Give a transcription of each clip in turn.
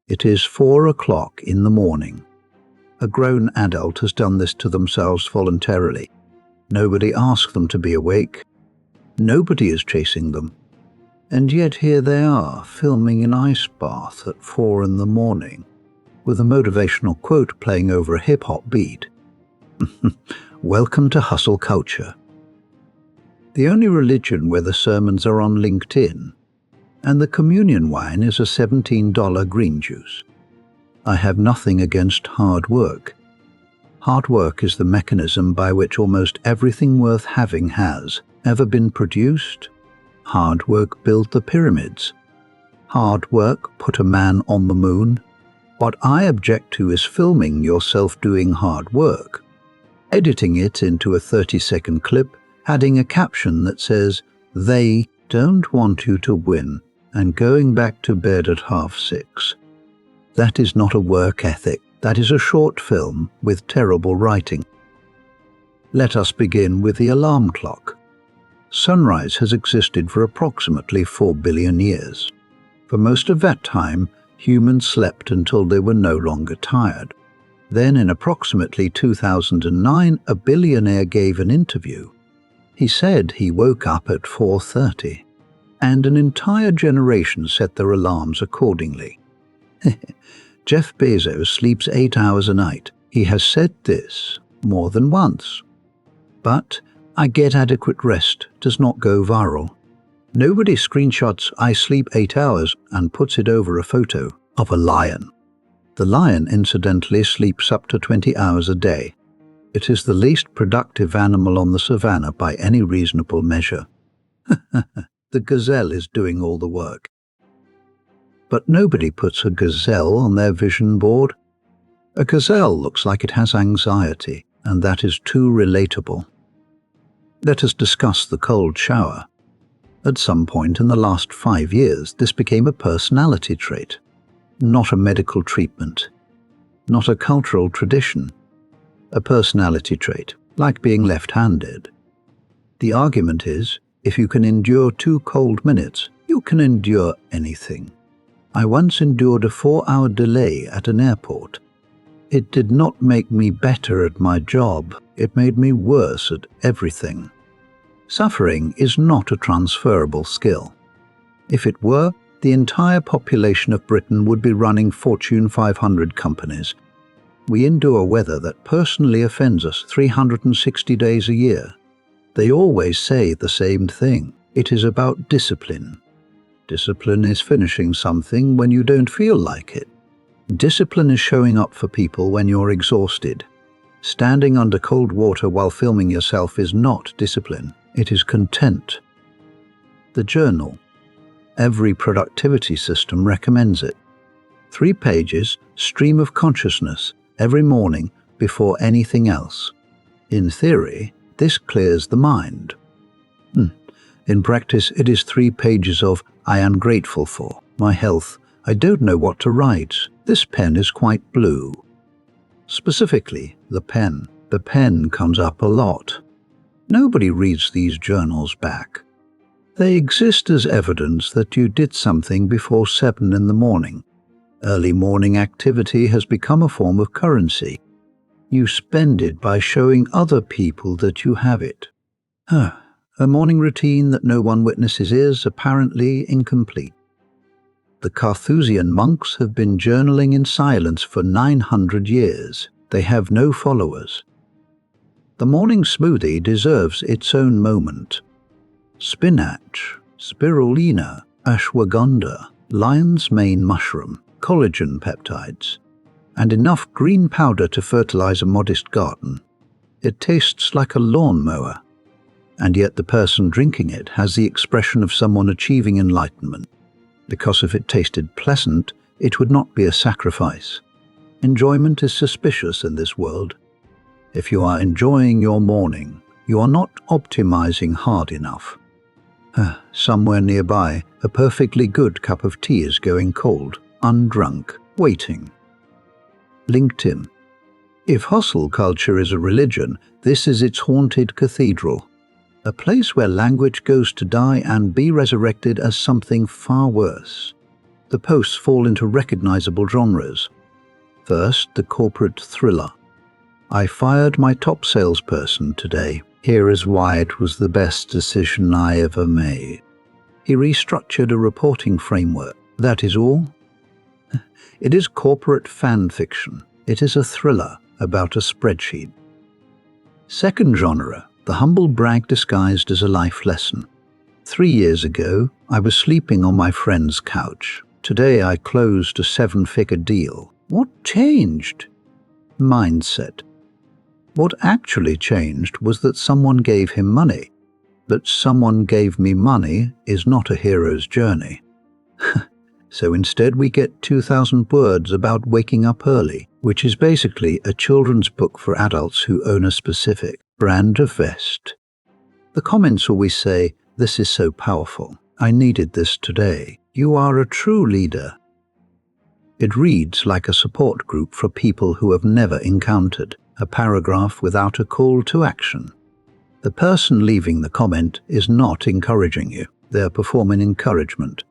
It is 4 o'clock in the morning. A grown adult has done this to themselves voluntarily. Nobody asked them to be awake. Nobody is chasing them. And yet here they are, filming an ice bath at 4 in the morning, with a motivational quote playing over a hip-hop beat. Welcome to hustle culture. The only religion where the sermons are on LinkedIn, and the communion wine is a $17 green juice. I have nothing against hard work. Hard work is the mechanism by which almost everything worth having has ever been produced. Hard work built the pyramids. Hard work put a man on the moon. What I object to is filming yourself doing hard work, editing it into a 30-second clip, adding a caption that says, "They don't want you to win," and going back to bed at 6:30. That is not a work ethic. That is a short film with terrible writing. Let us begin with the alarm clock. Sunrise has existed for approximately 4 billion years. For most of that time, humans slept until they were no longer tired. Then in approximately 2009, a billionaire gave an interview. He said he woke up at 4:30, and an entire generation set their alarms accordingly. Jeff Bezos sleeps 8 hours a night. He has said this more than once. But "I get adequate rest" does not go viral. Nobody screenshots "I sleep 8 hours" and puts it over a photo of a lion. The lion, incidentally, sleeps up to 20 hours a day. It is the least productive animal on the savannah by any reasonable measure. The gazelle is doing all the work. But nobody puts a gazelle on their vision board. A gazelle looks like it has anxiety, and that is too relatable. Let us discuss the cold shower. At some point in the last 5 years, this became a personality trait, not a medical treatment, not a cultural tradition. A personality trait, like being left-handed. The argument is, if you can endure 2 cold minutes, you can endure anything. I once endured a 4-hour delay at an airport. It did not make me better at my job, it made me worse at everything. Suffering is not a transferable skill. If it were, the entire population of Britain would be running Fortune 500 companies. We endure weather that personally offends us 360 days a year. They always say the same thing. It is about discipline. Discipline is finishing something when you don't feel like it. Discipline is showing up for people when you're exhausted. Standing under cold water while filming yourself is not discipline. It is content. The journal. Every productivity system recommends it. 3 pages, stream of consciousness, every morning before anything else. In theory, this clears the mind. In practice, it is 3 pages of "I am grateful for my health. I don't know what to write. This pen is quite blue." Specifically, the pen. The pen comes up a lot. Nobody reads these journals back. They exist as evidence that you did something before 7 in the morning. Early morning activity has become a form of currency. You spend it by showing other people that you have it. A morning routine that no one witnesses is apparently incomplete. The Carthusian monks have been journaling in silence for 900 years. They have no followers. The morning smoothie deserves its own moment. Spinach, spirulina, ashwagandha, lion's mane mushroom, collagen peptides, and enough green powder to fertilize a modest garden. It tastes like a lawnmower, and yet the person drinking it has the expression of someone achieving enlightenment, because if it tasted pleasant, it would not be a sacrifice. Enjoyment is suspicious in this world. If you are enjoying your morning, you are not optimizing hard enough. Somewhere nearby, a perfectly good cup of tea is going cold, undrunk, waiting. LinkedIn. If hustle culture is a religion, this is its haunted cathedral. A place where language goes to die and be resurrected as something far worse. The posts fall into recognizable genres. First, the corporate thriller. I fired my top salesperson today. Here is why it was the best decision I ever made. He restructured a reporting framework. That is all. It is corporate fan fiction. It is a thriller about a spreadsheet. Second genre, the humble brag disguised as a life lesson. 3 years ago, I was sleeping on my friend's couch. Today I closed a 7-figure deal. What changed? Mindset. What actually changed was that someone gave him money. That someone gave me money is not a hero's journey. So instead we get 2,000 words about waking up early, which is basically a children's book for adults who own a specific brand of vest. The comments always say, "This is so powerful. I needed this today. You are a true leader." It reads like a support group for people who have never encountered a paragraph without a call to action. The person leaving the comment is not encouraging you. They are performing encouragement.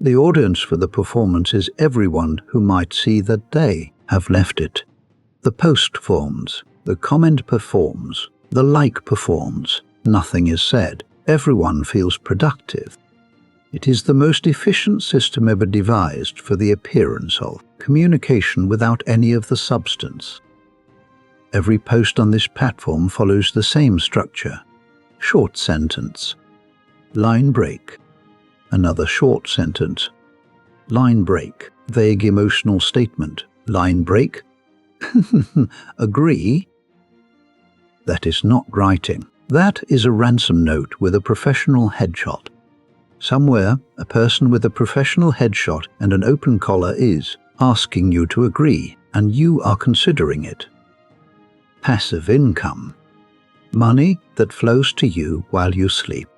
The audience for the performance is everyone who might see that they have left it. The post forms, the comment performs, the like performs. Nothing is said. Everyone feels productive. It is the most efficient system ever devised for the appearance of communication without any of the substance. Every post on this platform follows the same structure. Short sentence. Line break. Another short sentence. Line break. Vague emotional statement. Line break. Agree? That is not writing. That is a ransom note with a professional headshot. Somewhere, a person with a professional headshot and an open collar is asking you to agree, and you are considering it. Passive income. Money that flows to you while you sleep.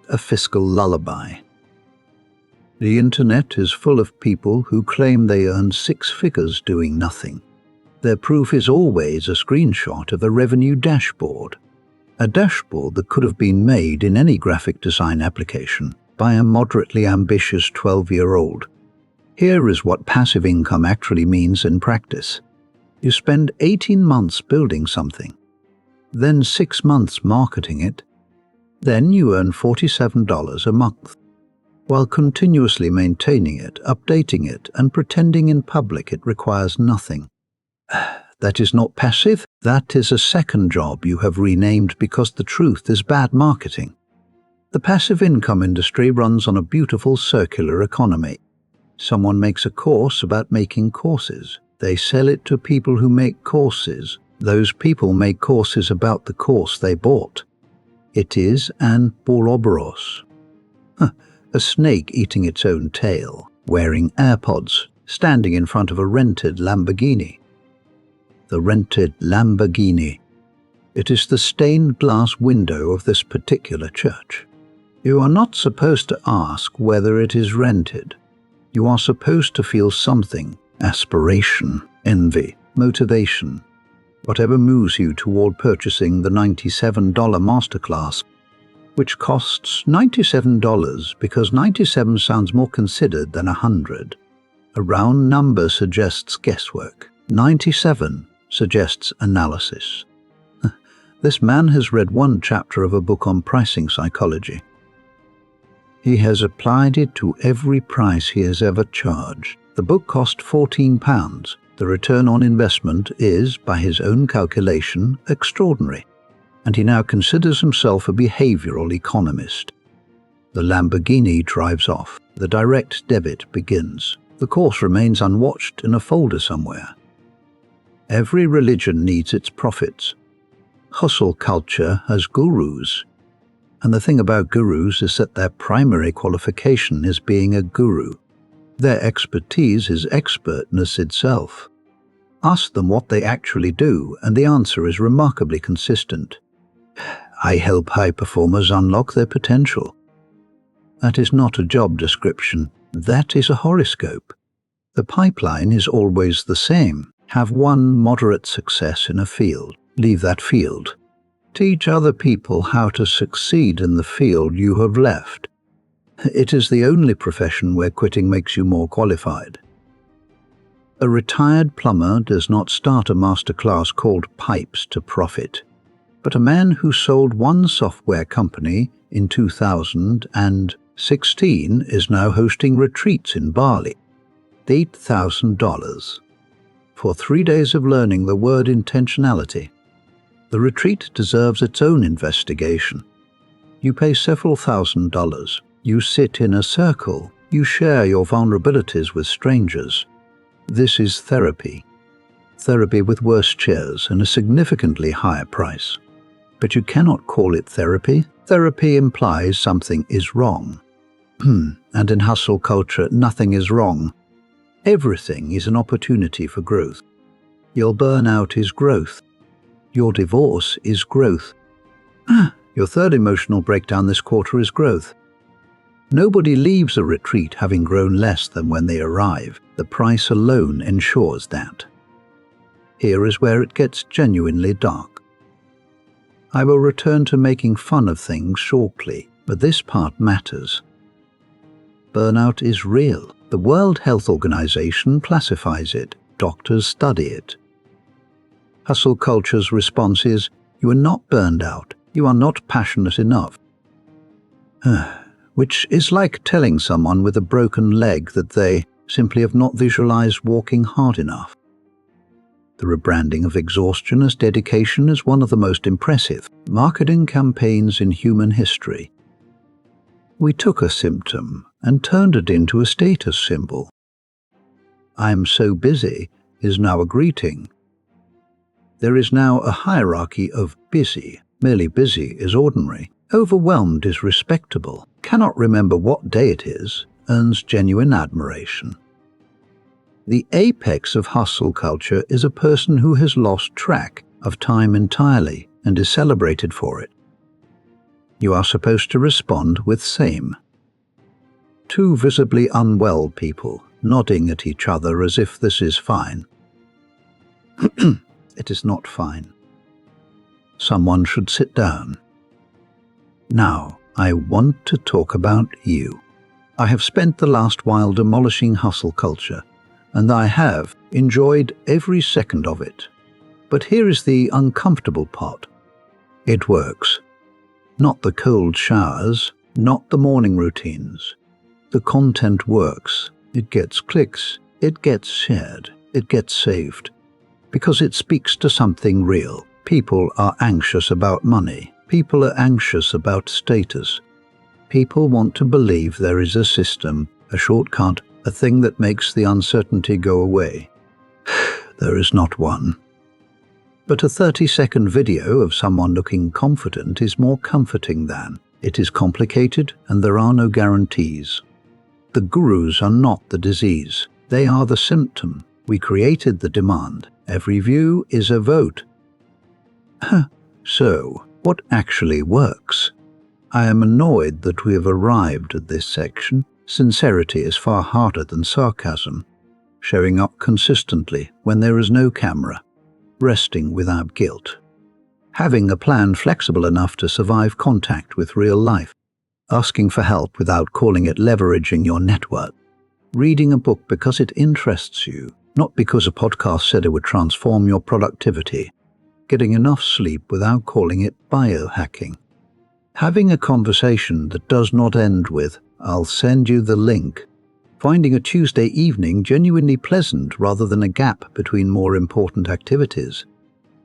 A fiscal lullaby. The internet is full of people who claim they earn 6 figures doing nothing. Their proof is always a screenshot of a revenue dashboard. A dashboard that could have been made in any graphic design application by a moderately ambitious 12-year-old. Here is what passive income actually means in practice. You spend 18 months building something, then 6 months marketing it, then you earn $47 a month, while continuously maintaining it, updating it, and pretending in public it requires nothing. That is not passive. That is a second job you have renamed because the truth is bad marketing. The passive income industry runs on a beautiful circular economy. Someone makes a course about making courses. They sell it to people who make courses. Those people make courses about the course they bought. It is an Ouroboros. A snake eating its own tail, wearing AirPods, standing in front of a rented Lamborghini. The rented Lamborghini. It is the stained glass window of this particular church. You are not supposed to ask whether it is rented. You are supposed to feel something, aspiration, envy, motivation, whatever moves you toward purchasing the $97 masterclass, which costs $97 because 97 sounds more considered than 100. A round number suggests guesswork. 97 suggests analysis. This man has read one chapter of a book on pricing psychology. He has applied it to every price he has ever charged. The book cost £14. The return on investment is, by his own calculation, extraordinary, and he now considers himself a behavioral economist. The Lamborghini drives off. The direct debit begins. The course remains unwatched in a folder somewhere. Every religion needs its prophets. Hustle culture has gurus. And the thing about gurus is that their primary qualification is being a guru. Their expertise is expertness itself. Ask them what they actually do, and the answer is remarkably consistent. I help high performers unlock their potential. That is not a job description. That is a horoscope. The pipeline is always the same. Have one moderate success in a field. Leave that field. Teach other people how to succeed in the field you have left. It is the only profession where quitting makes you more qualified. A retired plumber does not start a masterclass called Pipes to Profit, but a man who sold one software company in 2016 is now hosting retreats in Bali. $8,000 for 3 days of learning the word intentionality. The retreat deserves its own investigation. You pay several $1,000s. You sit in a circle. You share your vulnerabilities with strangers. This is therapy. Therapy with worse chairs and a significantly higher price. But you cannot call it therapy. Therapy implies something is wrong. And in hustle culture, nothing is wrong. Everything is an opportunity for growth. Your burnout is growth. Your divorce is growth. Your third emotional breakdown this quarter is growth. Nobody leaves a retreat having grown less than when they arrive. The price alone ensures that. Here is where it gets genuinely dark. I will return to making fun of things shortly, but this part matters. Burnout is real. The World Health Organization classifies it. Doctors study it. Hustle culture's response is, you are not burned out. You are not passionate enough. Which is like telling someone with a broken leg that they simply have not visualized walking hard enough. The rebranding of exhaustion as dedication is one of the most impressive marketing campaigns in human history. We took a symptom and turned it into a status symbol. I am so busy is now a greeting. There is now a hierarchy of busy. Merely busy is ordinary. Overwhelmed is respectable. Cannot remember what day it is earns genuine admiration. The apex of hustle culture is a person who has lost track of time entirely and is celebrated for it. You are supposed to respond with same. Two visibly unwell people nodding at each other as if this is fine. It is not fine. Someone should sit down. Now, I want to talk about you. I have spent the last while demolishing hustle culture, and I have enjoyed every second of it. But here is the uncomfortable part. It works. Not the cold showers, not the morning routines. The content works. It gets clicks. It gets shared. It gets saved. Because it speaks to something real. People are anxious about money. People are anxious about status. People want to believe there is a system, a shortcut, a thing that makes the uncertainty go away. There is not one. But a 30-second video of someone looking confident is more comforting than. It is complicated and there are no guarantees. The gurus are not the disease. They are the symptom. We created the demand. Every view is a vote. So, what actually works? I am annoyed that we have arrived at this section. Sincerity is far harder than sarcasm. Showing up consistently when there is no camera. Resting without guilt. Having a plan flexible enough to survive contact with real life. Asking for help without calling it leveraging your network. Reading a book because it interests you, not because a podcast said it would transform your productivity. Getting enough sleep without calling it biohacking. Having a conversation that does not end with, I'll send you the link. Finding a Tuesday evening genuinely pleasant rather than a gap between more important activities.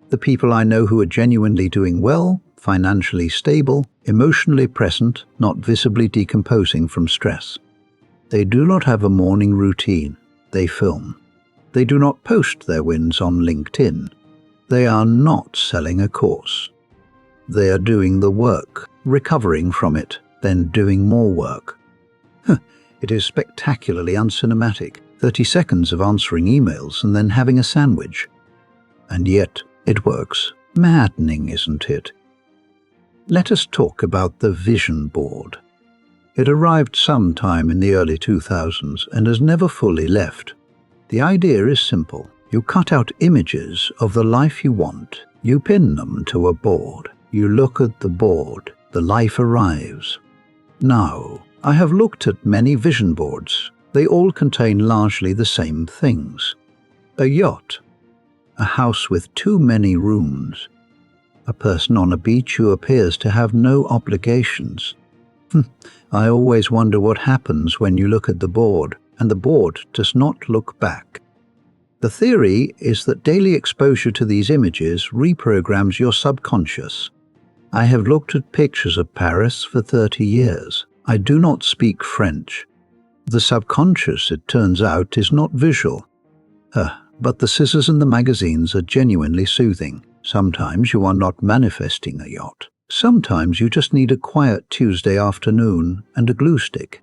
The people I know who are genuinely doing well, financially stable, emotionally present, not visibly decomposing from stress. They do not have a morning routine. They film. They do not post their wins on LinkedIn. They are not selling a course. They are doing the work, recovering from it, then doing more work. It is spectacularly uncinematic. 30 seconds of answering emails and then having a sandwich. And yet, it works. Maddening, isn't it? Let us talk about the vision board. It arrived sometime in the early 2000s and has never fully left. The idea is simple. You cut out images of the life you want. You pin them to a board. You look at the board. The life arrives. Now, I have looked at many vision boards. They all contain largely the same things. A yacht, a house with too many rooms, a person on a beach who appears to have no obligations. I always wonder what happens when you look at the board and the board does not look back. The theory is that daily exposure to these images reprograms your subconscious. I have looked at pictures of Paris for 30 years. I do not speak French. The subconscious, it turns out, is not visual. But the scissors and the magazines are genuinely soothing. Sometimes you are not manifesting a yacht. Sometimes you just need a quiet Tuesday afternoon and a glue stick.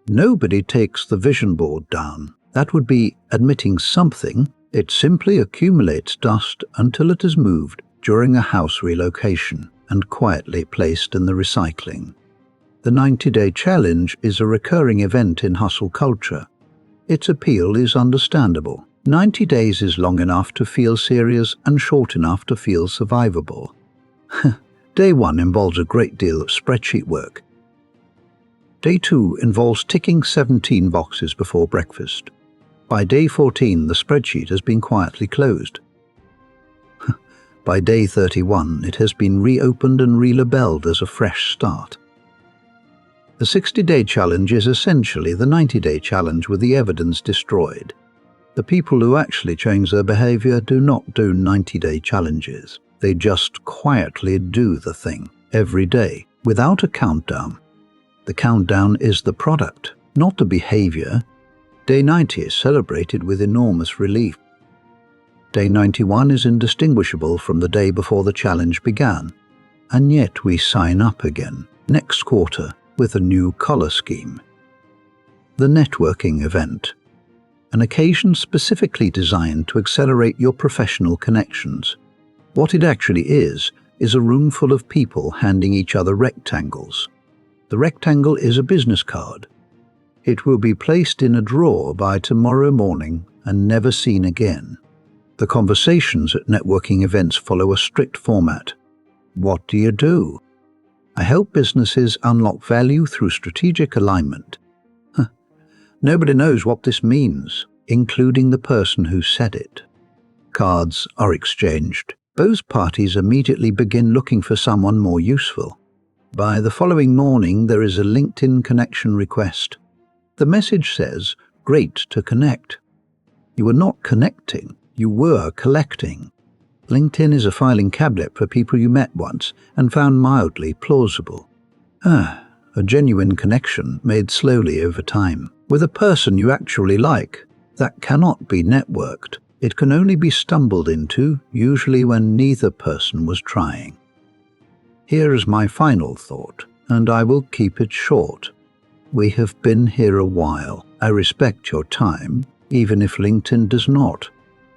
Nobody takes the vision board down. That would be admitting something. It simply accumulates dust until it is moved during a house relocation and quietly placed in the recycling. The 90-day challenge is a recurring event in hustle culture. Its appeal is understandable. 90 days is long enough to feel serious and short enough to feel survivable. Day 1 involves a great deal of spreadsheet work. Day 2 involves ticking 17 boxes before breakfast. By day 14, the spreadsheet has been quietly closed. By day 31, it has been reopened and relabeled as a fresh start. The 60-day challenge is essentially the 90-day challenge with the evidence destroyed. The people who actually change their behavior do not do 90-day challenges. They just quietly do the thing every day without a countdown. The countdown is the product, not the behavior. Day 90 is celebrated with enormous relief. Day 91 is indistinguishable from the day before the challenge began, and yet we sign up again next quarter with a new color scheme. The networking event, an occasion specifically designed to accelerate your professional connections. What it actually is a room full of people handing each other rectangles. The rectangle is a business card. It will be placed in a drawer by tomorrow morning and never seen again. The conversations at networking events follow a strict format. What do you do? I help businesses unlock value through strategic alignment. Nobody knows what this means, including the person who said it. Cards are exchanged. Both parties immediately begin looking for someone more useful. By the following morning, there is a LinkedIn connection request. The message says, "Great to connect." You were not connecting, you were collecting. LinkedIn is a filing cabinet for people you met once and found mildly plausible. A genuine connection made slowly over time. With a person you actually like, that cannot be networked. It can only be stumbled into, usually when neither person was trying. Here is my final thought, and I will keep it short. We have been here a while. I respect your time, even if LinkedIn does not.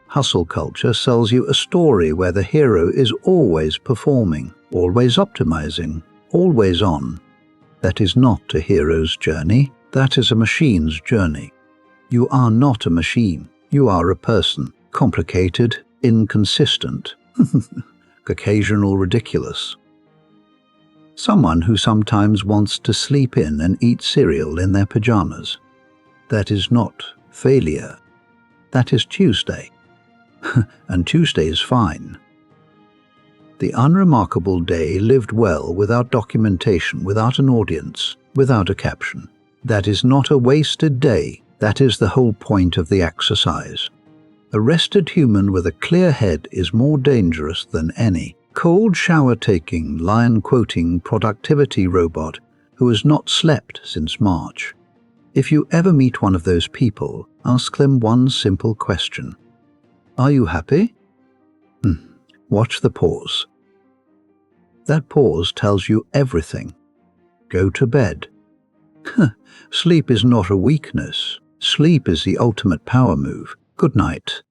Hustle culture sells you a story where the hero is always performing, always optimizing, always on. That is not a hero's journey. That is a machine's journey. You are not a machine. You are a person. Complicated, inconsistent, occasional ridiculous. Someone who sometimes wants to sleep in and eat cereal in their pajamas. That is not failure. That is Tuesday. And Tuesday is fine. The unremarkable day lived well without documentation, without an audience, without a caption. That is not a wasted day. That is the whole point of the exercise. A rested human with a clear head is more dangerous than any cold shower-taking, lion-quoting productivity robot who has not slept since March. If you ever meet one of those people, ask them one simple question. Are you happy? Watch the pause. That pause tells you everything. Go to bed. Sleep is not a weakness. Sleep is the ultimate power move. Good night.